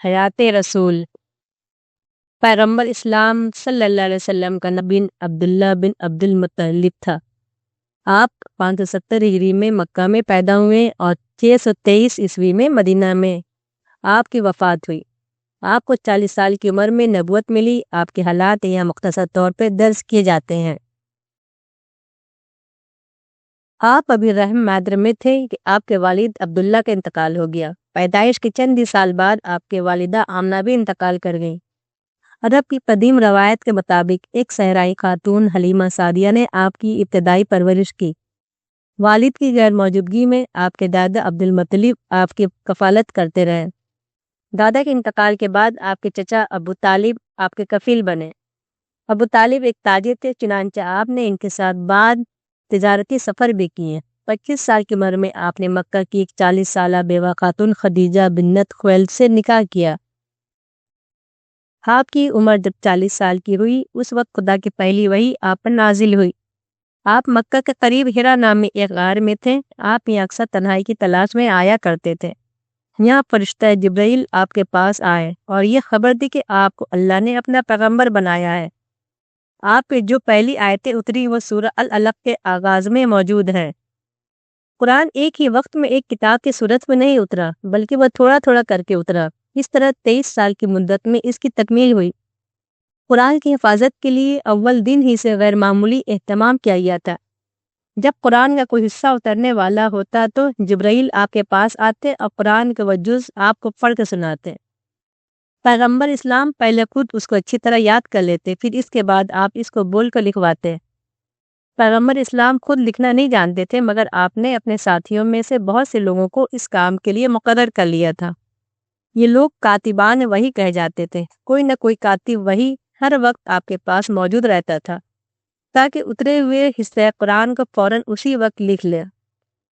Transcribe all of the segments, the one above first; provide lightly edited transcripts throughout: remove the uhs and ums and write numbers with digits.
حیات رسول پیغمبر اسلام صلی اللہ علیہ وسلم کا نبی عبداللہ بن عبد المطلب تھا۔ آپ 570 ہجری میں مکہ میں پیدا ہوئے اور 623 عیسوی میں مدینہ میں آپ کی وفات ہوئی۔ آپ کو 40 سال کی عمر میں نبوت ملی۔ آپ کے حالات یہاں مختصر طور پہ درج کیے جاتے ہیں۔ آپ ابھی رحم مادر میں تھے کہ آپ کے والد عبداللہ کا انتقال ہو گیا۔ پیدائش کے چند ہی سال بعد آپ کے والدہ آمنہ بھی انتقال کر گئیں۔ عرب کی قدیم روایت کے مطابق ایک صحرائی خاتون حلیمہ سعدیہ نے آپ کی ابتدائی پرورش کی۔ والد کی غیر موجودگی میں آپ کے دادا عبد المطلب آپ کی کفالت کرتے رہے۔ دادا کے انتقال کے بعد آپ کے چچا ابو طالب آپ کے کفیل بنے۔ ابو طالب ایک تاجر تھے، چنانچہ آپ نے ان کے ساتھ بعد تجارتی سفر بھی کیے۔ 25 سال کی عمر میں آپ نے مکہ کی ایک 40 سالہ بیوہ خاتون خدیجہ بنت خویلد سے نکاح کیا۔ آپ کی عمر جب 40 سال کی ہوئی، اس وقت خدا کی پہلی وحی آپ پر نازل ہوئی۔ آپ مکہ کے قریب حرا نامی ایک غار میں تھے۔ آپ یہاں اکثر تنہائی کی تلاش میں آیا کرتے تھے۔ یہاں فرشتہ جبرائیل آپ کے پاس آئے اور یہ خبر دی کہ آپ کو اللہ نے اپنا پیغمبر بنایا ہے۔ آپ پہ جو پہلی آیتیں اتری وہ سورہ العلق کے آغاز میں موجود ہیں۔ قرآن ایک ہی وقت میں ایک کتاب کی صورت میں نہیں اترا، بلکہ وہ تھوڑا تھوڑا کر کے اترا۔ اس طرح 23 سال کی مدت میں اس کی تکمیل ہوئی۔ قرآن کی حفاظت کے لیے اول دن ہی سے غیر معمولی اہتمام کیا گیا تھا۔ جب قرآن کا کوئی حصہ اترنے والا ہوتا تو جبرائیل آپ کے پاس آتے اور قرآن کے وہ جز آپ کو پڑھ کے سناتے۔ پیغمبر اسلام پہلے خود اس کو اچھی طرح یاد کر لیتے، پھر اس کے بعد آپ اس کو بول کر لکھواتے۔ پیغمبر اسلام خود لکھنا نہیں جانتے تھے، مگر آپ نے اپنے ساتھیوں میں سے بہت سے لوگوں کو اس کام کے لیے مقرر کر لیا تھا۔ یہ لوگ کاتبان وحی کہے جاتے تھے۔ کوئی نہ کوئی کاتب وحی ہر وقت آپ کے پاس موجود رہتا تھا تاکہ اترے ہوئے حصہ قرآن کو فوراً اسی وقت لکھ لے۔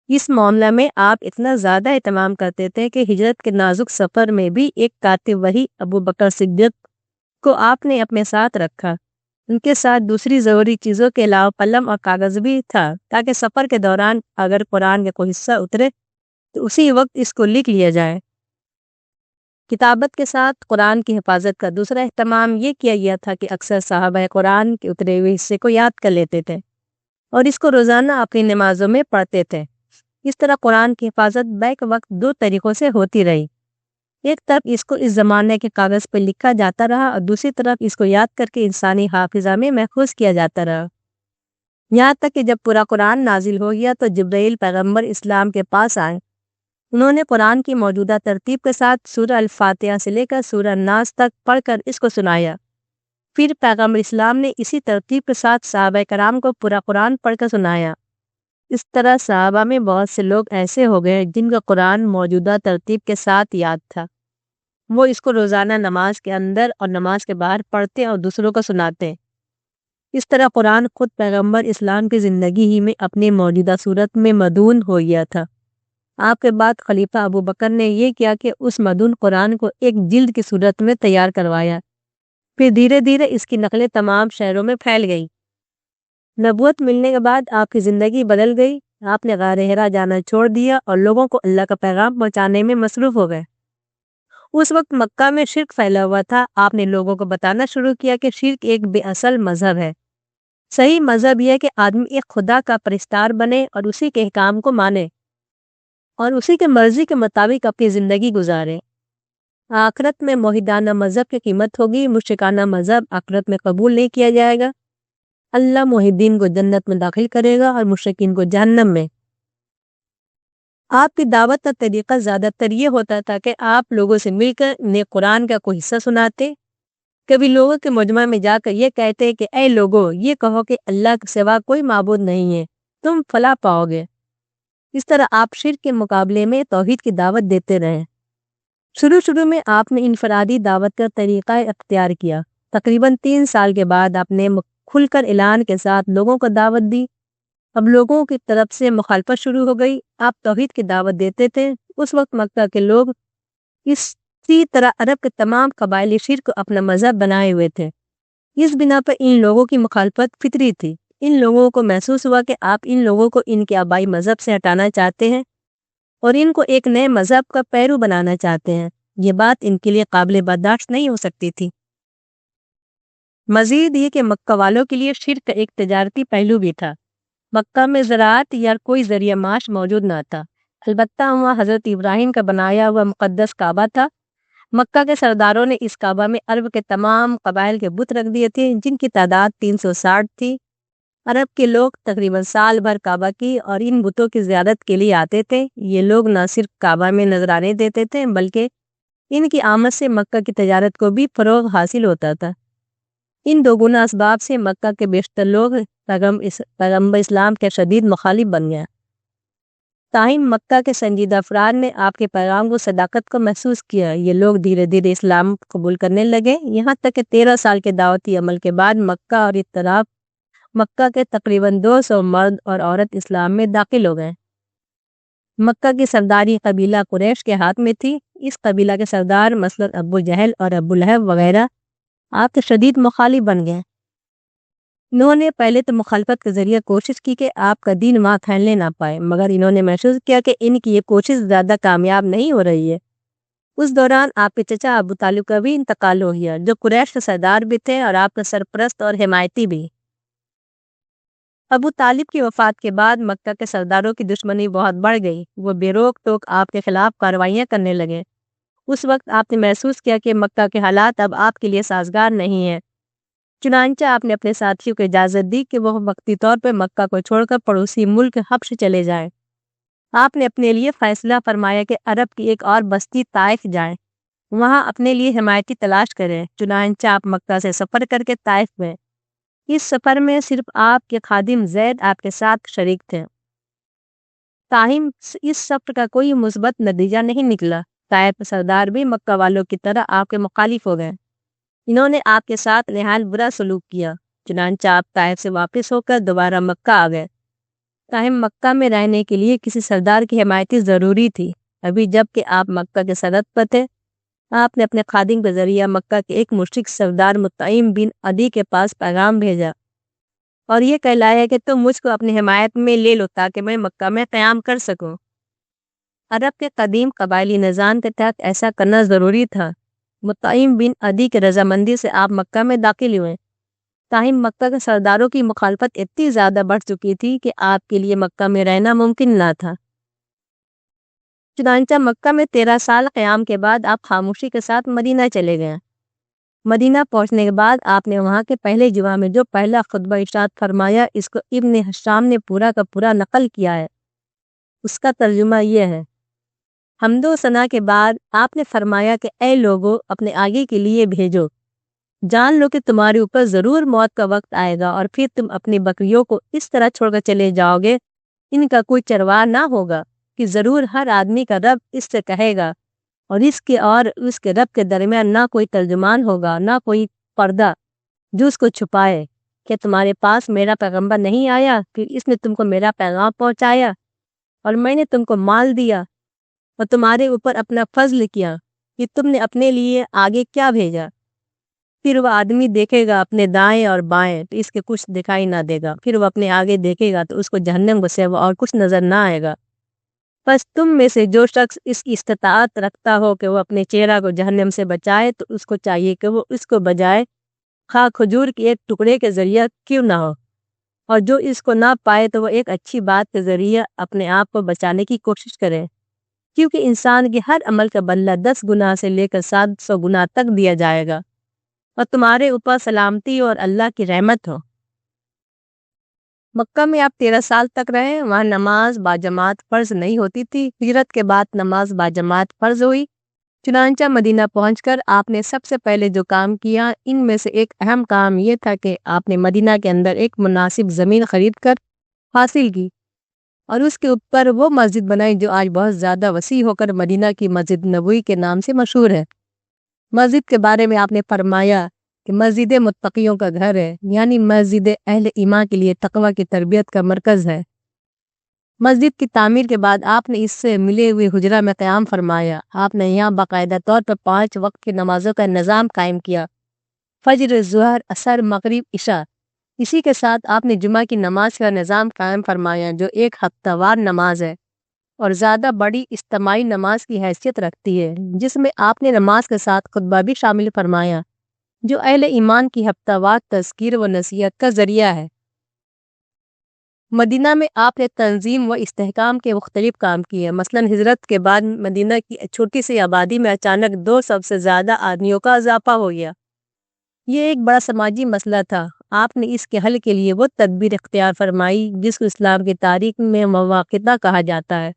اس معاملہ میں آپ اتنا زیادہ اہتمام کرتے تھے کہ ہجرت کے نازک سفر میں بھی ایک کاتب وحی ابو بکر صدیق کو آپ نے اپنے ساتھ رکھا۔ ان کے ساتھ دوسری ضروری چیزوں کے علاوہ قلم اور کاغذ بھی تھا تاکہ سفر کے دوران اگر قرآن کا کوئی حصہ اترے تو اسی وقت اس کو لکھ لیا جائے۔ کتابت کے ساتھ قرآن کی حفاظت کا دوسرا اہتمام یہ کیا گیا تھا کہ اکثر صحابہ قرآن کے اترے ہوئے حصے کو یاد کر لیتے تھے اور اس کو روزانہ اپنی نمازوں میں پڑھتے تھے۔ اس طرح قرآن کی حفاظت بیک وقت دو طریقوں سے ہوتی رہی۔ ایک طرف اس کو اس زمانے کے کاغذ پر لکھا جاتا رہا اور دوسری طرف اس کو یاد کر کے انسانی حافظہ میں محفوظ کیا جاتا رہا۔ یہاں تک کہ جب پورا قرآن نازل ہو گیا تو جبرائیل پیغمبر اسلام کے پاس آئے۔ انہوں نے قرآن کی موجودہ ترتیب کے ساتھ سورہ الفاتحہ سے لے کر سورہ الناس تک پڑھ کر اس کو سنایا۔ پھر پیغمبر اسلام نے اسی ترتیب کے ساتھ صحابہ کرام کو پورا قرآن پڑھ کر سنایا۔ اس طرح صحابہ میں بہت سے لوگ ایسے ہو گئے جن کا قرآن موجودہ ترتیب کے ساتھ یاد تھا۔ وہ اس کو روزانہ نماز کے اندر اور نماز کے باہر پڑھتے اور دوسروں کو سناتے۔ اس طرح قرآن خود پیغمبر اسلام کی زندگی ہی میں اپنی موجودہ صورت میں مدون ہو گیا تھا۔ آپ کے بعد خلیفہ ابو بکر نے یہ کیا کہ اس مدون قرآن کو ایک جلد کی صورت میں تیار کروایا۔ پھر دھیرے دھیرے اس کی نقلیں تمام شہروں میں پھیل گئی۔ نبوت ملنے کے بعد آپ کی زندگی بدل گئی۔ آپ نے غار حرا جانا چھوڑ دیا اور لوگوں کو اللہ کا پیغام پہنچانے میں مصروف ہو گئے۔ اس وقت مکہ میں شرک پھیلا ہوا تھا۔ آپ نے لوگوں کو بتانا شروع کیا کہ شرک ایک بے اصل مذہب ہے۔ صحیح مذہب یہ ہے کہ آدمی ایک خدا کا پرستار بنے اور اسی کے احکام کو مانے اور اسی کے مرضی کے مطابق اپنی زندگی گزارے۔ آخرت میں موحدانہ مذہب کی قیمت ہوگی، مشرکانہ مذہب آخرت میں قبول نہیں کیا جائے گا۔ اللہ موحدین کو جنت میں داخل کرے گا اور مشرکین کو جہنم میں۔ آپ کی دعوت کا طریقہ زیادہ تر یہ ہوتا تھا کہ آپ لوگوں سے مل کر انہیں قرآن کا کوئی حصہ سناتے۔ کبھی لوگوں کے مجمع میں جا کر یہ کہتے کہ اے لوگو، یہ کہو کہ اللہ کے سوا کوئی معبود نہیں ہے، تم فلاح پاؤ گے۔ اس طرح آپ شرک کے مقابلے میں توحید کی دعوت دیتے رہے۔ شروع میں آپ نے انفرادی دعوت کا طریقہ اختیار کیا۔ تقریباً 3 سال کے بعد آپ نے کھل کر اعلان کے ساتھ لوگوں کو دعوت دی۔ اب لوگوں کی طرف سے مخالفت شروع ہو گئی۔ آپ توحید کی دعوت دیتے تھے۔ اس وقت مکہ کے لوگ اسی طرح عرب کے تمام قبائلی شرک کو اپنا مذہب بنائے ہوئے تھے۔ اس بنا پر ان لوگوں کی مخالفت فطری تھی۔ ان لوگوں کو محسوس ہوا کہ آپ ان لوگوں کو ان کے آبائی مذہب سے ہٹانا چاہتے ہیں اور ان کو ایک نئے مذہب کا پیرو بنانا چاہتے ہیں۔ یہ بات ان کے لیے قابل برداشت نہیں ہو سکتی تھی۔ مزید یہ کہ مکہ والوں کے لیے شرک ایک تجارتی پہلو بھی تھا۔ مکہ میں زراعت یا کوئی ذریعہ معاش موجود نہ تھا، البتہ وہاں حضرت ابراہیم کا بنایا ہوا مقدس کعبہ تھا۔ مکہ کے سرداروں نے اس کعبہ میں عرب کے تمام قبائل کے بت رکھ دیے تھے، جن کی تعداد 360 تھی۔ عرب کے لوگ تقریباً سال بھر کعبہ کی اور ان بتوں کی زیارت کے لیے آتے تھے۔ یہ لوگ نہ صرف کعبہ میں نذرانے دیتے تھے بلکہ ان کی آمد سے مکہ کی تجارت کو بھی فروغ حاصل ہوتا تھا۔ ان دو گنا اسباب سے مکہ کے بیشتر لوگ پیغمبر اسلام کے شدید مخالف بن گئے۔ تاہم مکہ کے سنجیدہ افراد نے آپ کے پیغام کو صداقت کو محسوس کیا۔ یہ لوگ دھیرے دھیرے اسلام قبول کرنے لگے، یہاں تک کہ 13 سال کے دعوتی عمل کے بعد مکہ اور اطراف مکہ کے تقریباً 200 مرد اور عورت اسلام میں داخل ہو گئے۔ مکہ کی سرداری قبیلہ قریش کے ہاتھ میں تھی۔ اس قبیلہ کے سردار مثلاً ابو جہل اور ابو لہب وغیرہ آپ کے شدید مخالف بن گئے۔ انہوں نے پہلے تو مخالفت کے ذریعے کوشش کی کہ آپ کا دین وہاں پھیلنے نہ پائے، مگر انہوں نے محسوس کیا کہ ان کی یہ کوشش زیادہ کامیاب نہیں ہو رہی ہے۔ اس دوران آپ کے چچا ابو طالب کا بھی انتقال ہو گیا، جو قریش کے سردار بھی تھے اور آپ کے سرپرست اور حمایتی بھی۔ ابو طالب کی وفات کے بعد مکہ کے سرداروں کی دشمنی بہت بڑھ گئی۔ وہ بے روک ٹوک آپ کے خلاف کارروائیاں کرنے لگے۔ اس وقت آپ نے محسوس کیا کہ مکہ کے حالات اب آپ کے لیے سازگار نہیں ہیں۔ چنانچہ آپ نے اپنے ساتھیوں کو اجازت دی کہ وہ وقتی طور پر مکہ کو چھوڑ کر پڑوسی ملک حبش چلے جائیں۔ آپ نے اپنے لیے فیصلہ فرمایا کہ عرب کی ایک اور بستی طائف جائیں، وہاں اپنے لیے حمایتی تلاش کریں۔ چنانچہ آپ مکہ سے سفر کر کے طائف گئے۔ اس سفر میں صرف آپ کے خادم زید آپ کے ساتھ شریک تھے۔ تاہم اس سفر کا کوئی مثبت نتیجہ نہیں نکلا۔ طائف کے سردار بھی مکہ والوں کی طرح آپ کے مخالف ہو گئے۔ انہوں نے آپ کے ساتھ نہایت برا سلوک کیا۔ چنانچہ آپ طائف سے واپس ہو کر دوبارہ مکہ آ گئے۔ تاہم مکہ میں رہنے کے لیے کسی سردار کی حمایتی ضروری تھی۔ ابھی جب کہ آپ مکہ کے سرحد پر تھے، آپ نے اپنے خادم کے ذریعہ مکہ کے ایک مشرک سردار مطعم بن عدی کے پاس پیغام بھیجا اور یہ کہلایا کہ تم مجھ کو اپنی حمایت میں لے لو تاکہ میں مکہ میں قیام کر سکوں۔ عرب کے قدیم قبائلی نظام کے تحت ایسا کرنا ضروری تھا۔ مطعم بن عدی کی رضامندی سے آپ مکہ میں داخل ہوئے۔ تاہم مکہ کے سرداروں کی مخالفت اتنی زیادہ بڑھ چکی تھی کہ آپ کے لیے مکہ میں رہنا ممکن نہ تھا۔ چنانچہ مکہ میں 13 سال قیام کے بعد آپ خاموشی کے ساتھ مدینہ چلے گئے۔ مدینہ پہنچنے کے بعد آپ نے وہاں کے پہلے جمعہ میں جو پہلا خطبہ ارشاد فرمایا، اس کو ابن حشام نے پورا کا پورا نقل کیا ہے۔ اس کا ترجمہ یہ ہے: حمد و ثنا کے بعد آپ نے فرمایا کہ اے لوگو، اپنے آگے کے لیے بھیجو، جان لو کہ تمہارے اوپر ضرور موت کا وقت آئے گا اور پھر تم اپنی بکریوں کو اس طرح چھوڑ کر چلے جاؤ گے، ان کا کوئی چرواہ نہ ہوگا، کہ ضرور ہر آدمی کا رب اس سے کہے گا اور اس کے رب کے درمیان نہ کوئی ترجمان ہوگا، نہ کوئی پردہ جو اس کو چھپائے۔ کہ تمہارے پاس میرا پیغمبر نہیں آیا، پھر اس نے تم کو میرا پیغام پہنچایا اور میں نے تم کو مال دیا اور تمہارے اوپر اپنا فضل کیا کہ تم نے اپنے لیے آگے کیا بھیجا؟ پھر وہ آدمی دیکھے گا اپنے دائیں اور بائیں تو اس کے کچھ دکھائی نہ دے گا، پھر وہ اپنے آگے دیکھے گا تو اس کو جہنم کے سوا اور کچھ نظر نہ آئے گا۔ بس تم میں سے جو شخص اس کی استطاعت رکھتا ہو کہ وہ اپنے چہرہ کو جہنم سے بچائے تو اس کو چاہیے کہ وہ اس کو بجائے خواہ کھجور کے ایک ٹکڑے کے ذریعہ کیوں نہ ہو، اور جو اس کو نہ پائے تو وہ ایک اچھی بات کے ذریعہ اپنے آپ کو بچانے کی کوشش کرے، کیونکہ انسان کے ہر عمل کا بدلہ 10 گنا سے لے کر 700 گنا تک دیا جائے گا۔ اور تمہارے اوپر سلامتی اور اللہ کی رحمت ہو۔ مکہ میں آپ 13 سال تک رہے۔ وہاں نماز باجماعت فرض نہیں ہوتی تھی۔ ہجرت کے بعد نماز باجماعت فرض ہوئی۔ چنانچہ مدینہ پہنچ کر آپ نے سب سے پہلے جو کام کیا، ان میں سے ایک اہم کام یہ تھا کہ آپ نے مدینہ کے اندر ایک مناسب زمین خرید کر حاصل کی اور اس کے اوپر وہ مسجد بنائی جو آج بہت زیادہ وسیع ہو کر مدینہ کی مسجد نبوی کے نام سے مشہور ہے۔ مسجد کے بارے میں آپ نے فرمایا کہ مسجد متقیوں کا گھر ہے، یعنی مسجد اہل ایمان کے لیے تقوی کی تربیت کا مرکز ہے۔ مسجد کی تعمیر کے بعد آپ نے اس سے ملے ہوئے حجرہ میں قیام فرمایا۔ آپ نے یہاں باقاعدہ طور پر 5 وقت کی نمازوں کا نظام قائم کیا: فجر، ظہر، عصر، مغرب، عشاء۔ اسی کے ساتھ آپ نے جمعہ کی نماز کا نظام قائم فرمایا جو ایک ہفتہ وار نماز ہے۔ اور زیادہ بڑی اجتماعی نماز کی حیثیت رکھتی ہے، جس میں آپ نے نماز کے ساتھ خطبہ بھی شامل فرمایا، جو اہل ایمان کی ہفتہ وار تذکیر و نصیحت کا ذریعہ ہے۔ مدینہ میں آپ نے تنظیم و استحکام کے مختلف کام کیے، مثلاً ہجرت کے بعد مدینہ کی چھوٹی سی آبادی میں اچانک 2 سب سے زیادہ آدمیوں کا اضافہ ہو گیا۔ یہ ایک بڑا سماجی مسئلہ تھا۔ آپ نے اس کے حل کے لیے وہ تدبیر اختیار فرمائی جس کو اسلام کی تاریخ میں مواقعہ کہا جاتا ہے۔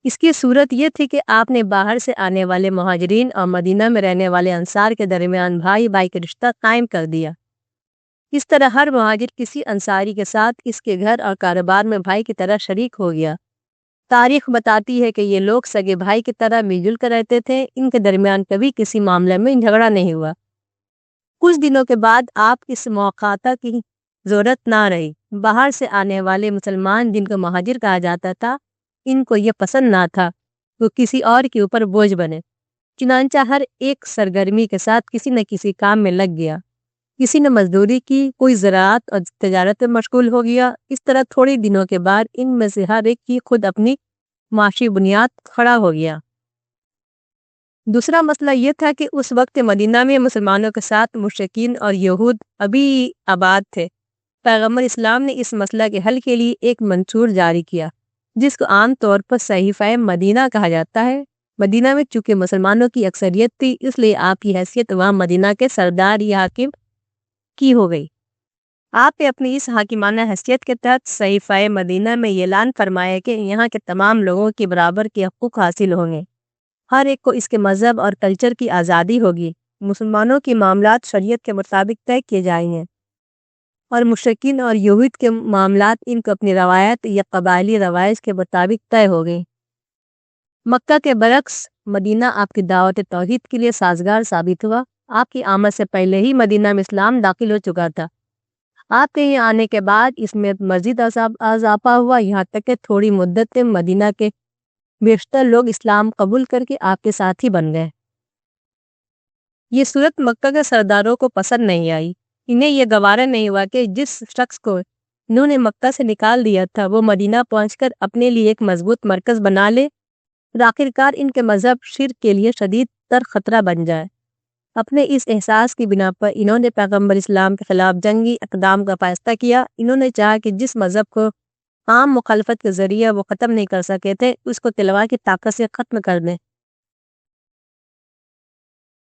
اس کی صورت یہ تھی کہ آپ نے باہر سے آنے والے مہاجرین اور مدینہ میں رہنے والے انصار کے درمیان بھائی بھائی کا رشتہ قائم کر دیا۔ اس طرح ہر مہاجر کسی انصاری کے ساتھ اس کے گھر اور کاروبار میں بھائی کی طرح شریک ہو گیا۔ تاریخ بتاتی ہے کہ یہ لوگ سگے بھائی کی طرح مل جل کر رہتے تھے، ان کے درمیان کبھی کسی معاملے میں جھگڑا نہیں ہوا۔ کچھ دنوں کے بعد آپ اس موقعہ کی ضرورت نہ رہی۔ باہر سے آنے والے مسلمان جن کو مہاجر کہا جاتا تھا، ان کو یہ پسند نہ تھا وہ کسی اور کے اوپر بوجھ بنے، چنانچہ ہر ایک سرگرمی کے ساتھ کسی نہ کسی کام میں لگ گیا۔ کسی نے مزدوری کی، کوئی زراعت اور تجارت میں مشغول ہو گیا۔ اس طرح تھوڑے دنوں کے بعد ان میں سے ہر ایک کی خود اپنی معاشی بنیاد کھڑا ہو گیا۔ دوسرا مسئلہ یہ تھا کہ اس وقت مدینہ میں مسلمانوں کے ساتھ مشرکین اور یہود ابھی آباد تھے۔ پیغمبر اسلام نے اس مسئلہ کے حل کے لیے ایک منشور جاری کیا جس کو عام طور پر صحیفہ مدینہ کہا جاتا ہے۔ مدینہ میں چونکہ مسلمانوں کی اکثریت تھی، اس لیے آپ کی حیثیت وہاں مدینہ کے سردار یا حاکم کی ہو گئی۔ آپ نے اپنی اس حاکمانہ حیثیت کے تحت صحیفہ مدینہ میں یہ اعلان فرمایا کہ یہاں کے تمام لوگوں کی برابر کے حقوق حاصل ہوں گے، ہر ایک کو اس کے مذہب اور کلچر کی آزادی ہوگی، مسلمانوں کی معاملات شریعت کے مطابق طے کیے جائیں گے اور مشرکین اور یہود کے معاملات ان کو اپنی روایت یا قبائلی روایت کے مطابق طے ہو گئی۔ مکہ کے برعکس مدینہ آپ کی دعوت توحید کے لیے سازگار ثابت ہوا۔ آپ کی آمد سے پہلے ہی مدینہ میں اسلام داخل ہو چکا تھا۔ آپ کے یہاں آنے کے بعد اس میں مزید اضافہ ہوا، یہاں تک کہ تھوڑی مدت میں مدینہ کے بیشتر لوگ اسلام قبول کر کے آپ کے ساتھی بن گئے۔ یہ صورت مکہ کے سرداروں کو پسند نہیں آئی۔ انہیں یہ گوارا نہیں ہوا کہ جس شخص کو انہوں نے مکہ سے نکال دیا تھا وہ مدینہ پہنچ کر اپنے لیے ایک مضبوط مرکز بنا لے اور آخرکار ان کے مذہب شرک کے لیے شدید تر خطرہ بن جائے۔ اپنے اس احساس کی بنا پر انہوں نے پیغمبر اسلام کے خلاف جنگی اقدام کا فیصلہ کیا۔ انہوں نے چاہا کہ جس مذہب کو عام مخالفت کے ذریعے وہ ختم نہیں کر سکے تھے، اس کو تلوار کی طاقت سے ختم کر دیں۔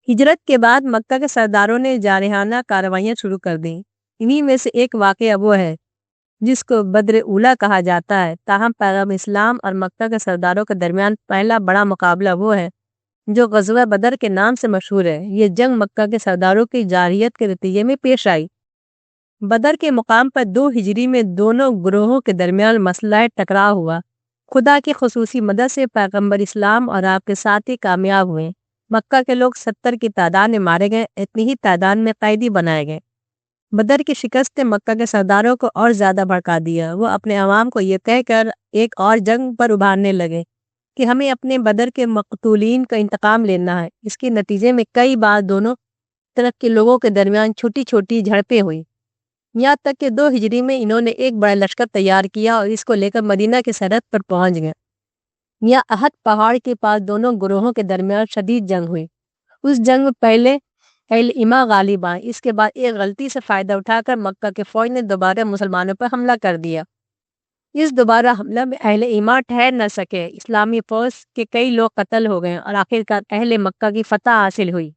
ہجرت کے بعد مکہ کے سرداروں نے جارحانہ کارروائیاں شروع کر دیں۔ انہی میں سے ایک واقعہ وہ ہے جس کو بدر اولیٰ کہا جاتا ہے۔ تاہم پیغمبر اسلام اور مکہ کے سرداروں کے درمیان پہلا بڑا مقابلہ وہ ہے جو غزوہ بدر کے نام سے مشہور ہے۔ یہ جنگ مکہ کے سرداروں کی جارحیت کے نتیجے میں پیش آئی۔ بدر کے مقام پر 2 ہجری میں دونوں گروہوں کے درمیان مسئلہ ٹکراؤ ہوا۔ خدا کی خصوصی مدد سے پیغمبر اسلام اور آپ کے ساتھی کامیاب ہوئے۔ مکہ کے لوگ 70 کی تعداد میں مارے گئے، اتنی ہی تعداد میں قیدی بنائے گئے۔ بدر کی شکست نے مکہ کے سرداروں کو اور زیادہ بھڑکا دیا۔ وہ اپنے عوام کو یہ کہہ کر ایک اور جنگ پر ابھارنے لگے کہ ہمیں اپنے بدر کے مقتولین کا انتقام لینا ہے۔ اس کے نتیجے میں کئی بار دونوں طرف کے لوگوں کے درمیان چھوٹی چھوٹی جھڑپیں ہوئی، یہاں تک کہ 2 ہجری میں انہوں نے ایک بڑا لشکر تیار کیا اور اس کو لے کر مدینہ کی سرحد پر پہنچ گئے۔ یہاں احد پہاڑ کے پاس دونوں گروہوں کے درمیان شدید جنگ ہوئی۔ اس جنگ میں پہلے اہل ایما غالب آئے۔ اس کے بعد ایک غلطی سے فائدہ اٹھا کر مکہ کے فوج نے دوبارہ مسلمانوں پر حملہ کر دیا۔ اس دوبارہ حملہ میں اہل ایما ٹھہر نہ سکے، اسلامی فوج کے کئی لوگ قتل ہو گئے اور آخرکار اہل مکہ کی فتح حاصل ہوئی۔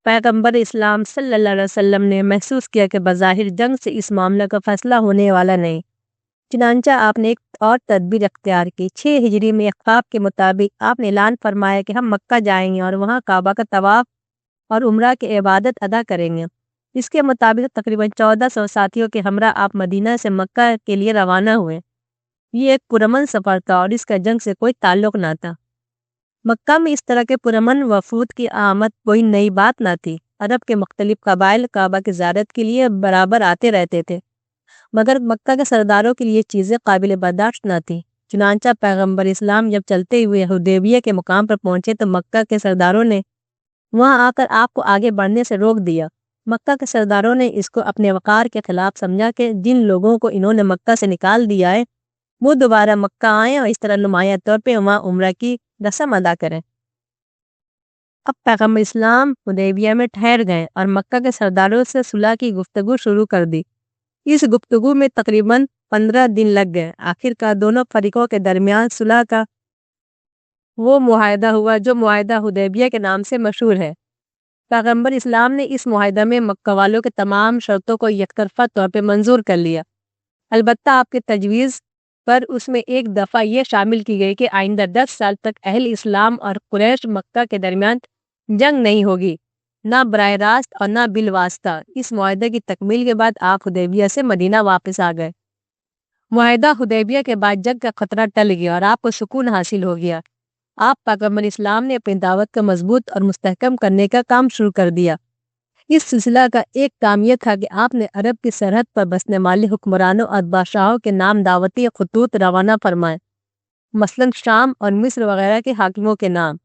پیغمبر اسلام صلی اللہ علیہ وسلم نے محسوس کیا کہ بظاہر جنگ سے اس معاملے کا فیصلہ ہونے والا نہیں، چنانچہ آپ نے ایک اور تدبیر اختیار کی۔ 6 ہجری میں ایک خواب کے مطابق آپ نے اعلان فرمایا کہ ہم مکہ جائیں گے اور وہاں کعبہ کا طواف اور عمرہ کی عبادت ادا کریں گے۔ اس کے مطابق تقریباً 1400 ساتھیوں کے ہمراہ آپ مدینہ سے مکہ کے لیے روانہ ہوئے۔ یہ ایک پرامن سفر تھا اور اس کا جنگ سے کوئی تعلق نہ تھا۔ مکہ میں اس طرح کے پرامن وفود کی آمد کوئی نئی بات نہ تھی۔ عرب کے مختلف قبائل کعبہ کی زیارت کے لیے برابر آتے رہتے تھے، مگر مکہ کے سرداروں کے لیے چیزیں قابل برداشت نہ تھیں۔ چنانچہ پیغمبر اسلام جب چلتے ہوئے حدیبیہ کے مقام پر پہنچے تو مکہ کے سرداروں نے وہاں آ کر آپ کو آگے بڑھنے سے روک دیا۔ مکہ کے سرداروں نے اس کو اپنے وقار کے خلاف سمجھا کہ جن لوگوں کو انہوں نے مکہ سے نکال دیا ہے وہ دوبارہ مکہ آئیں اور اس طرح نمایاں طور پہ وہاں عمرہ کی رسم ادا کریں۔ اب پیغمبر اسلام حدیبیہ میں ٹھہر گئے اور مکہ کے سرداروں سے صلح کی گفتگو شروع کر دی۔ اس گفتگو میں تقریباً 15 دن لگ گئے۔ آخر کار دونوں فریقوں کے درمیان صلح کا وہ معاہدہ ہوا جو معاہدہ حدیبیہ کے نام سے مشہور ہے۔ پیغمبر اسلام نے اس معاہدہ میں مکہ والوں کے تمام شرطوں کو یک طرفہ طور پہ منظور کر لیا۔ البتہ آپ کے تجویز پر اس میں ایک دفعہ یہ شامل کی گئی کہ آئندہ 10 سال تک اہل اسلام اور قریش مکہ کے درمیان جنگ نہیں ہوگی، نہ براہ راست اور نہ بالواسطہ۔ اس معاہدے کی تکمیل کے بعد آپ حدیبیہ سے مدینہ واپس آ گئے۔ معاہدہ حدیبیہ کے بعد جنگ کا خطرہ ٹل گیا اور آپ کو سکون حاصل ہو گیا۔ آپ پیغمبر اسلام نے اپنی دعوت کو مضبوط اور مستحکم کرنے کا کام شروع کر دیا۔ اس سلسلہ کا ایک کام یہ تھا کہ آپ نے عرب کی سرحد پر بسنے والے حکمرانوں اور بادشاہوں کے نام دعوتی خطوط روانہ فرمائے، مثلاً شام اور مصر وغیرہ کے حاکموں کے نام۔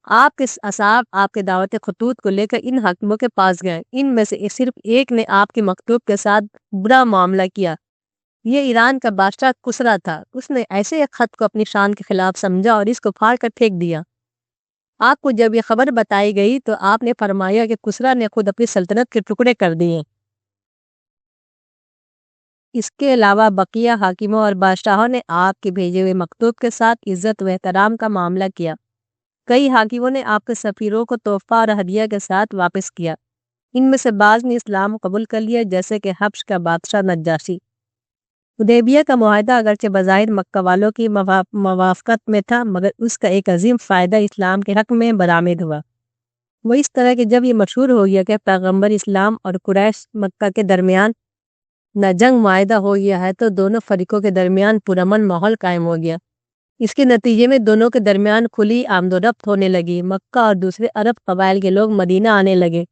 آپ کے اصحاب آپ کے دعوت خطوط کو لے کر ان حاکموں کے پاس گئے۔ ان میں سے صرف ایک نے آپ کے مکتوب کے ساتھ برا معاملہ کیا۔ یہ ایران کا بادشاہ کسرا تھا۔ اس نے ایسے ایک خط کو اپنی شان کے خلاف سمجھا اور اس کو پھاڑ کر پھینک دیا۔ آپ کو جب یہ خبر بتائی گئی تو آپ نے فرمایا کہ کسرا نے خود اپنی سلطنت کے ٹکڑے کر دیے۔ اس کے علاوہ بقیہ حاکموں اور بادشاہوں نے آپ کے بھیجے ہوئے مکتوب کے ساتھ عزت و احترام کا معاملہ کیا۔ کئی حاکموں نے آپ کے سفیروں کو تحفہ اور ہدیہ کے ساتھ واپس کیا۔ ان میں سے بعض نے اسلام قبول کر لیا، جیسے کہ حبش کا بادشاہ نجاشی۔ حدیبیہ کا معاہدہ اگرچہ بظاہر مکہ والوں کی موافقت میں تھا، مگر اس کا ایک عظیم فائدہ اسلام کے حق میں برآمد ہوا۔ وہ اس طرح کہ جب یہ مشہور ہو گیا کہ پیغمبر اسلام اور قریش مکہ کے درمیان نہ جنگ معاہدہ ہو گیا ہے، تو دونوں فریقوں کے درمیان پرامن ماحول قائم ہو گیا۔ اس کے نتیجے میں دونوں کے درمیان کھلی آمد و رفت ہونے لگی۔ مکہ اور دوسرے عرب قبائل کے لوگ مدینہ آنے لگے۔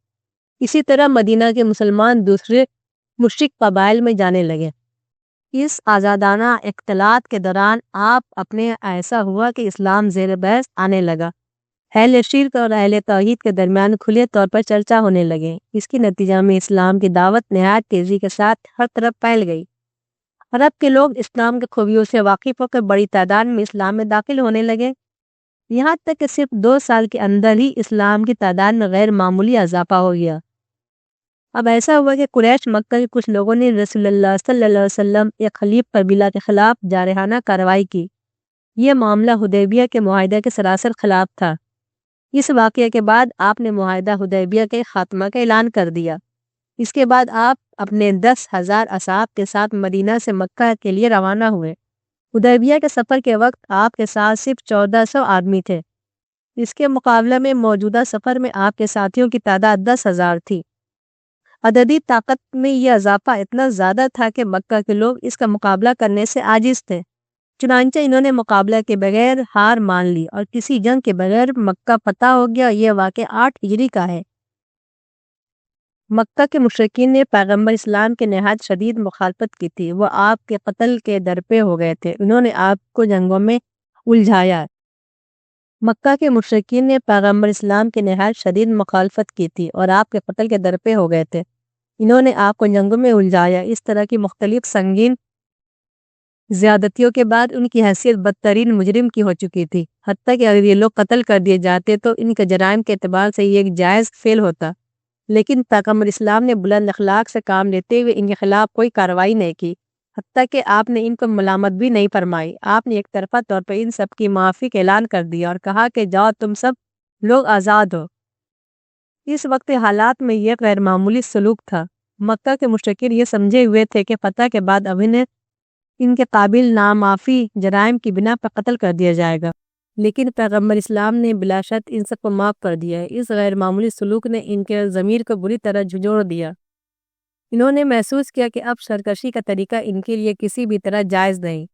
اسی طرح مدینہ کے مسلمان دوسرے مشرک قبائل میں جانے لگے۔ اس آزادانہ اختلاط کے دوران آپ اپنے ایسا ہوا کہ اسلام زیر بحث آنے لگا۔ اہل شرک اور اہل توحید کے درمیان کھلے طور پر چرچا ہونے لگے۔ اس کے نتیجہ میں اسلام کی دعوت نہایت تیزی کے ساتھ ہر طرف پھیل گئی۔ عرب کے لوگ اسلام کے خوبیوں سے واقف ہو کر بڑی تعداد میں اسلام میں داخل ہونے لگے، یہاں تک کہ صرف 2 سال کے اندر ہی اسلام کی تعداد میں غیر معمولی اضافہ ہو گیا۔ اب ایسا ہوا کہ قریش مکہ کے کچھ لوگوں نے رسول اللہ صلی اللہ علیہ وسلم ایک خلیف قبیلہ کے خلاف جارحانہ کارروائی کی۔ یہ معاملہ حدیبیہ کے معاہدے کے سراسر خلاف تھا۔ اس واقعے کے بعد آپ نے معاہدہ حدیبیہ کے خاتمہ کا اعلان کر دیا۔ اس کے بعد آپ اپنے 10,000 اصحاب کے ساتھ مدینہ سے مکہ کے لیے روانہ ہوئے۔ حدیبیہ کے سفر کے وقت آپ کے ساتھ صرف 1400 آدمی تھے۔ اس کے مقابلے میں موجودہ سفر میں آپ کے ساتھیوں کی تعداد 10,000 تھی۔ عددی طاقت میں یہ اضافہ اتنا زیادہ تھا کہ مکہ کے لوگ اس کا مقابلہ کرنے سے عاجز تھے۔ چنانچہ انہوں نے مقابلہ کے بغیر ہار مان لی اور کسی جنگ کے بغیر مکہ فتح ہو گیا۔ یہ واقعہ 8 ہجری کا ہے۔ مکہ کے مشرکین نے پیغمبر اسلام کے نہایت شدید مخالفت کی تھی۔ وہ آپ کے قتل کے درپے ہو گئے تھے۔ انہوں نے آپ کو جنگوں میں الجھایا۔ مکہ کے مشرکین نے پیغمبر اسلام کی نہایت شدید مخالفت کی تھی اور آپ کے قتل کے درپے ہو گئے تھے۔ انہوں نے آپ کو جنگوں میں الجھایا۔ اس طرح کی مختلف سنگین زیادتیوں کے بعد ان کی حیثیت بدترین مجرم کی ہو چکی تھی، حتیٰ کہ اگر یہ لوگ قتل کر دیے جاتے تو ان کے جرائم کے اعتبار سے یہ ایک جائز فعل ہوتا، لیکن پیغمبر اسلام نے بلند اخلاق سے کام لیتے ہوئے ان کے خلاف کوئی کارروائی نہیں کی، حتیٰ کہ آپ نے ان کو ملامت بھی نہیں فرمائی۔ آپ نے ایک طرفہ طور پر ان سب کی معافی کا اعلان کر دیا اور کہا کہ جاؤ، تم سب لوگ آزاد ہو۔ اس وقت حالات میں یہ غیر معمولی سلوک تھا۔ مکہ کے مشرکین یہ سمجھے ہوئے تھے کہ فتح کے بعد اب انہیں ان کے قابل نامعافی جرائم کی بنا پر قتل کر دیا جائے گا، لیکن پیغمبر اسلام نے بلا شرط ان سب کو معاف کر دیا۔ اس غیر معمولی سلوک نے ان کے ضمیر کو بری طرح جھنجھوڑ دیا۔ انہوں نے محسوس کیا کہ اب سرکشی کا طریقہ ان کے لیے کسی بھی طرح جائز نہیں۔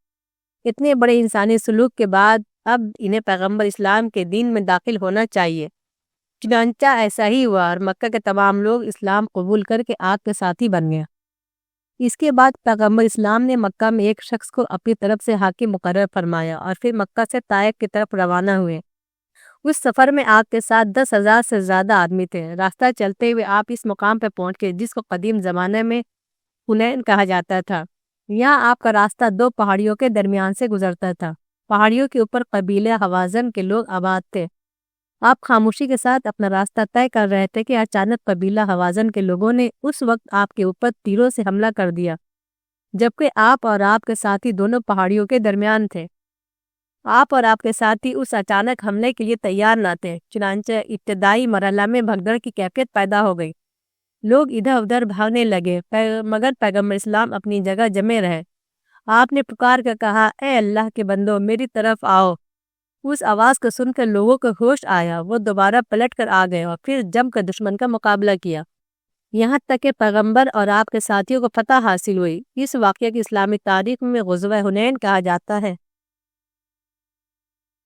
اتنے بڑے انسانی سلوک کے بعد اب انہیں پیغمبر اسلام کے دین میں داخل ہونا چاہیے۔ چنانچہ ایسا ہی ہوا اور مکہ کے تمام لوگ اسلام قبول کر کے آپ کے ساتھی بن گئے۔ اس کے بعد پیغمبر اسلام نے مکہ میں ایک شخص کو اپنی طرف سے حاکم مقرر فرمایا اور پھر مکہ سے طائف کی طرف روانہ ہوئے۔ اس سفر میں آپ کے ساتھ 10,000 سے زیادہ آدمی تھے۔ راستہ چلتے ہوئے آپ اس مقام پہ پہنچ گئے جس کو قدیم زمانے میں حنین کہا جاتا تھا۔ یہاں آپ کا راستہ 2 پہاڑیوں کے درمیان سے گزرتا تھا۔ پہاڑیوں کے اوپر قبیلہ حوازن کے لوگ آباد تھے۔ آپ خاموشی کے ساتھ اپنا راستہ طے کر رہے تھے کہ اچانک قبیلہ حوازن کے لوگوں نے اس وقت آپ کے اوپر تیروں سے حملہ کر دیا، جبکہ آپ اور آپ کے ساتھی دونوں پہاڑیوں کے درمیان تھے۔ آپ اور آپ کے ساتھی اس اچانک حملے کے لیے تیار نہ تھے، چنانچہ ابتدائی مرحلہ میں بھگدڑ کی کیفیت پیدا ہو گئی۔ لوگ ادھر ادھر بھاگنے لگے، مگر پیغمبر اسلام اپنی جگہ جمے رہے۔ آپ نے پکار کر کہا، اے اللہ کے بندو، میری طرف آؤ۔ اس آواز کو سن کر لوگوں کو ہوش آیا، وہ دوبارہ پلٹ کر آ گئے اور پھر جم کر دشمن کا مقابلہ کیا، یہاں تک کہ پیغمبر اور آپ کے ساتھیوں کو فتح حاصل ہوئی۔ اس واقعہ کی اسلامی تاریخ میں غزوہ حنین کہا جاتا ہے۔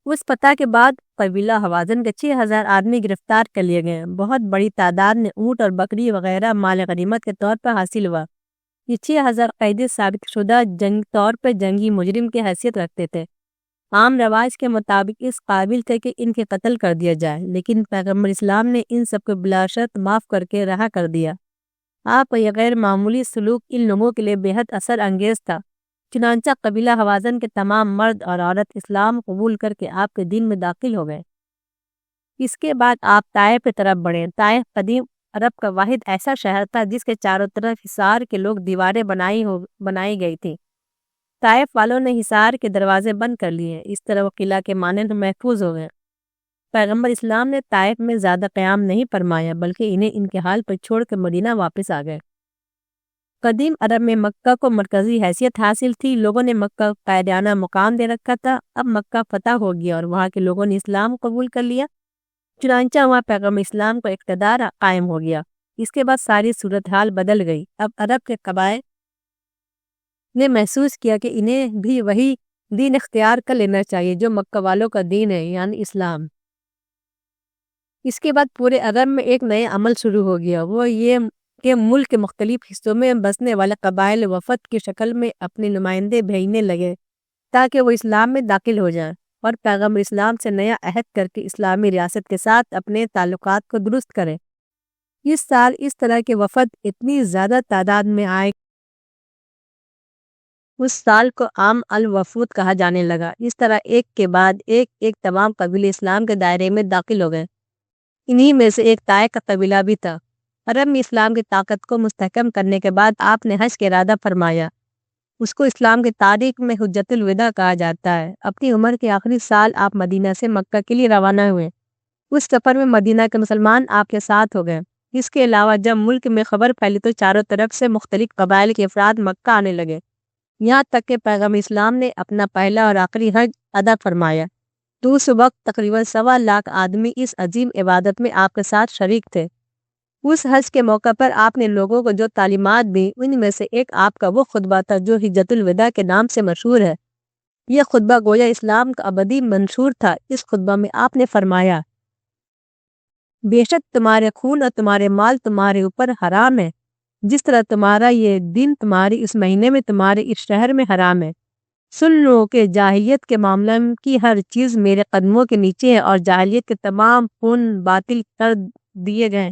اس فتح کے بعد قبیلہ حوازن کے 6000 آدمی گرفتار کر لیے گئے۔ بہت بڑی تعداد میں اونٹ اور بکری وغیرہ مال غنیمت کے طور پر حاصل ہوا۔ یہ 6000 قیدی ثابت شدہ طور پر جنگی مجرم کی حیثیت رکھتے تھے۔ عام رواج کے مطابق اس قابل تھے کہ ان کے قتل کر دیا جائے، لیکن پیغمبر اسلام نے ان سب کو بلا شرط معاف کر کے رہا کر دیا۔ آپ کا یہ غیر معمولی سلوک ان لوگوں کے لیے بہت اثر انگیز تھا، چنانچہ قبیلہ حوازن کے تمام مرد اور عورت اسلام قبول کر کے آپ کے دین میں داخل ہو گئے۔ اس کے بعد آپ طائف کی طرف بڑھے۔ طائف قدیم عرب کا واحد ایسا شہر تھا جس کے چاروں طرف حصار کے لوگ دیواریں بنائی گئی تھی۔ طائف والوں نے حصار کے دروازے بند کر لیے، اس طرح وہ قلعہ کے مانند محفوظ ہو گئے۔ پیغمبر اسلام نے طائف میں زیادہ قیام نہیں فرمایا، بلکہ انہیں ان کے حال پر چھوڑ کر مدینہ واپس آ گئے۔ قدیم عرب میں مکہ کو مرکزی حیثیت حاصل تھی، لوگوں نے مکہ کو قائدانہ مقام دے رکھا تھا۔ اب مکہ فتح ہو گیا اور وہاں کے لوگوں نے اسلام قبول کر لیا، چنانچہ وہاں پیغمبر اسلام کو اقتدار قائم ہو گیا۔ اس کے بعد ساری صورتحال بدل گئی۔ اب عرب کے قبائل نے محسوس کیا کہ انہیں بھی وہی دین اختیار کر لینا چاہیے جو مکہ والوں کا دین ہے، یعنی اسلام۔ اس کے بعد پورے عرب میں ایک نئے عمل شروع ہو گیا، وہ یہ کہ ملک کے مختلف حصوں میں بسنے والے قبائل وفد کی شکل میں اپنے نمائندے بھیجنے لگے تاکہ وہ اسلام میں داخل ہو جائیں اور پیغمبر اسلام سے نیا عہد کر کے اسلامی ریاست کے ساتھ اپنے تعلقات کو درست کریں۔ اس سال اس طرح کے وفد اتنی زیادہ تعداد میں آئے، اس سال کو عام الوفود کہا جانے لگا۔ اس طرح ایک کے بعد ایک تمام قبیلے اسلام کے دائرے میں داخل ہو گئے۔ انہی میں سے ایک طائف کا قبیلہ بھی تھا۔ عرب میں اسلام کی طاقت کو مستحکم کرنے کے بعد آپ نے حج کا ارادہ فرمایا۔ اس کو اسلام کی تاریخ میں حجۃ الوداع کہا جاتا ہے۔ اپنی عمر کے آخری سال آپ مدینہ سے مکہ کے لیے روانہ ہوئے۔ اس سفر میں مدینہ کے مسلمان آپ کے ساتھ ہو گئے۔ اس کے علاوہ جب ملک میں خبر پھیلی تو چاروں طرف سے مختلف قبائل کے افراد مکہ آنے لگے، یہاں تک کہ پیغمبر اسلام نے اپنا پہلا اور آخری حج ادا فرمایا۔ تو اس وقت تقریباً 1.25 لاکھ آدمی اس عظیم عبادت میں آپ کے ساتھ شریک تھے۔ اس حج کے موقع پر آپ نے لوگوں کو جو تعلیمات دی، ان میں سے ایک آپ کا وہ خطبہ تھا جو حجۃ الوداع کے نام سے مشہور ہے۔ یہ خطبہ گویا اسلام کا ابدی منشور تھا۔ اس خطبہ میں آپ نے فرمایا، بے شک تمہارے خون اور تمہارے مال تمہارے اوپر حرام ہے، جس طرح تمہارا یہ دن تمہاری اس مہینے میں تمہارے اس شہر میں حرام ہے۔ سن لو کہ جاہلیت کے معاملے کی ہر چیز میرے قدموں کے نیچے ہے، اور جاہلیت کے تمام خون باطل کر دیے گئے،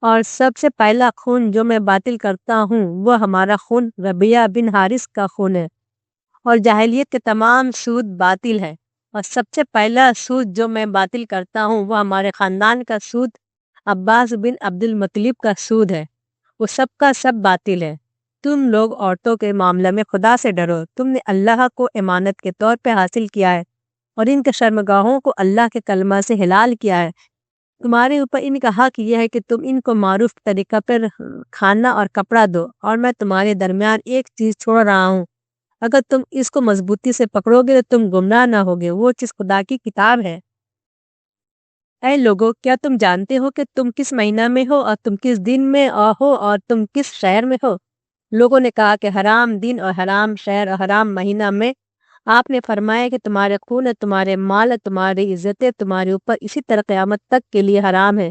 اور سب سے پہلا خون جو میں باطل کرتا ہوں وہ ہمارا خون ربیعہ بن حارث کا خون ہے، اور جاہلیت کے تمام سود باطل ہے، اور سب سے پہلا سود جو میں باطل کرتا ہوں وہ ہمارے خاندان کا سود عباس بن عبد المطلب کا سود ہے، وہ سب کا سب باطل ہے۔ تم لوگ عورتوں کے معاملے میں خدا سے ڈرو، تم نے اللہ کو امانت کے طور پہ حاصل کیا ہے، اور ان کے شرمگاہوں کو اللہ کے کلمہ سے حلال کیا ہے۔ تمہارے اوپر ان کا حق یہ ہے کہ تم ان کو معروف طریقہ پر کھانا اور کپڑا دو، اور میں تمہارے درمیان ایک چیز چھوڑ رہا ہوں، اگر تم اس کو مضبوطی سے پکڑو گے تو تم گمراہ نہ ہوگے، وہ چیز خدا کی کتاب ہے۔ اے لوگو، کیا تم جانتے ہو کہ تم کس مہینہ میں ہو، اور تم کس دن میں ہو، اور تم کس شہر میں ہو؟ لوگوں نے کہا کہ حرام دن اور حرام شہر اور حرام مہینہ میں۔ آپ نے فرمایا کہ تمہارے خون اور تمہارے مال اور تمہاری عزتیں تمہارے اوپر اسی طرح قیامت تک کے لیے حرام ہے،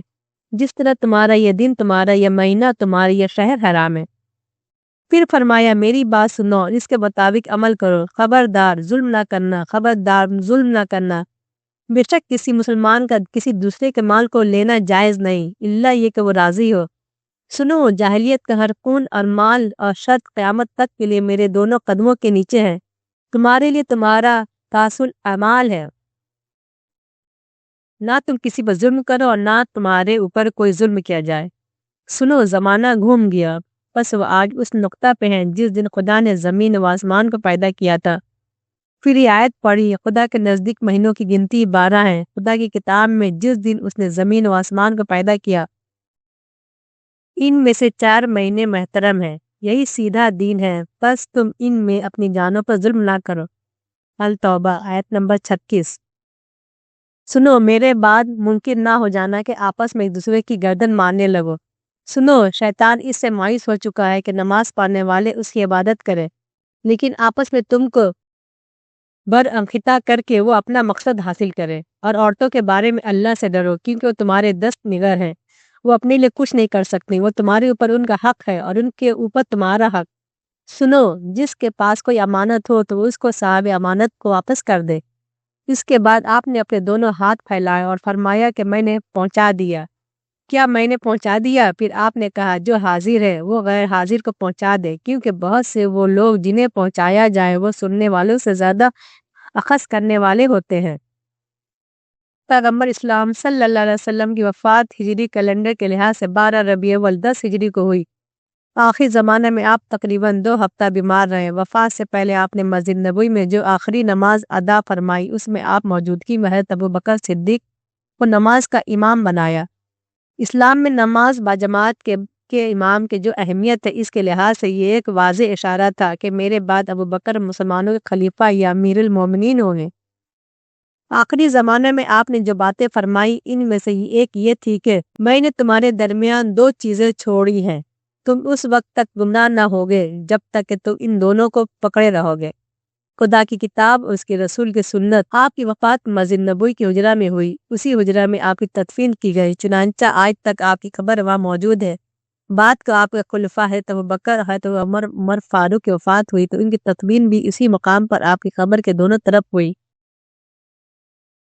جس طرح تمہارا یہ دن، تمہارا یہ مہینہ، تمہارا یہ شہر حرام ہے۔ پھر فرمایا، میری بات سنو اور اس کے مطابق عمل کرو، خبردار ظلم نہ کرنا، خبردار ظلم نہ کرنا۔ بے شک کسی مسلمان کا کسی دوسرے کے مال کو لینا جائز نہیں، الا یہ کہ وہ راضی ہو۔ سنو، جاہلیت کا ہر خون اور مال اور شرط قیامت تک کے لیے میرے دونوں قدموں کے نیچے ہے۔ تمہارے لیے تمہارا تحصل اعمال ہے، نہ تم کسی پر ظلم کرو اور نہ تمہارے اوپر کوئی ظلم کیا جائے۔ سنو، زمانہ گھوم گیا، بس وہ آج اس نقطہ پہ ہیں جس دن خدا نے زمین و آسمان کو پیدا کیا تھا۔ پھر یہ آیت پڑھی، خدا کے نزدیک مہینوں کی گنتی 12 ہے۔ خدا کی کتاب میں جس دن اس نے زمین و آسمان کو پیدا کیا، ان میں سے 4 مہینے محترم ہیں، یہی سیدھا دین ہے، بس تم ان میں اپنی جانوں پر ظلم نہ کرو۔ التوبہ آیت نمبر 36۔ سنو، میرے بعد ممکن نہ ہو جانا کہ آپس میں ایک دوسرے کی گردن مارنے لگو۔ سنو، شیطان اس سے مایوس ہو چکا ہے کہ نماز پڑھنے والے اس کی عبادت کرے، لیکن آپس میں تم کو برانخطا کر کے وہ اپنا مقصد حاصل کرے۔ اور عورتوں کے بارے میں اللہ سے ڈرو، کیونکہ وہ تمہارے دست نگر ہیں، وہ اپنے لیے کچھ نہیں کر سکتی، وہ تمہارے اوپر ان کا حق ہے اور ان کے اوپر تمہارا حق۔ سنو، جس کے پاس کوئی امانت ہو تو اس کو صاحب امانت کو واپس کر دے۔ اس کے بعد آپ نے اپنے دونوں ہاتھ پھیلائے اور فرمایا کہ میں نے پہنچا دیا۔ کیا میں نے پہنچا دیا؟ پھر آپ نے کہا، جو حاضر ہے وہ غیر حاضر کو پہنچا دے، کیونکہ بہت سے وہ لوگ جنہیں پہنچایا جائے وہ سننے والوں سے زیادہ اخذ کرنے والے ہوتے ہیں۔ پیغمبر اسلام صلی اللہ علیہ وسلم کی وفات ہجری کیلنڈر کے لحاظ سے 12 ربیع الاول 10 ہجری کو ہوئی۔ آخری زمانے میں آپ تقریباً 2 ہفتہ بیمار رہے۔ وفات سے پہلے آپ نے مسجد نبوی میں جو آخری نماز ادا فرمائی، اس میں آپ موجودگی میں حضرت ابوبکر صدیق کو نماز کا امام بنایا۔ اسلام میں نماز باجماعت کے امام کی جو اہمیت ہے، اس کے لحاظ سے یہ ایک واضح اشارہ تھا کہ میرے بعد ابوبکر مسلمانوں کے خلیفہ یا امیر المومنین ہوں گے۔ آخری زمانے میں آپ نے جو باتیں فرمائی، ان میں سے ایک یہ تھی کہ میں نے تمہارے درمیان 2 چیزیں چھوڑی ہیں، تم اس وقت تک گمراہ نہ ہوگے جب تک کہ تم ان دونوں کو پکڑے رہو گے، خدا کی کتاب اور اس کے رسول کی سنت۔ آپ کی وفات مسجد نبوی کی حجرہ میں ہوئی، اسی حجرہ میں آپ کی تدفین کی گئی، چنانچہ آج تک آپ کی قبر وہاں موجود ہے۔ بعد کو آپ کے خلفاء حضرت ابوبکر، حضرت عمر فاروق کی وفات ہوئی تو ان کی تدفین بھی اسی مقام پر آپ کی قبر کے دونوں طرف ہوئی۔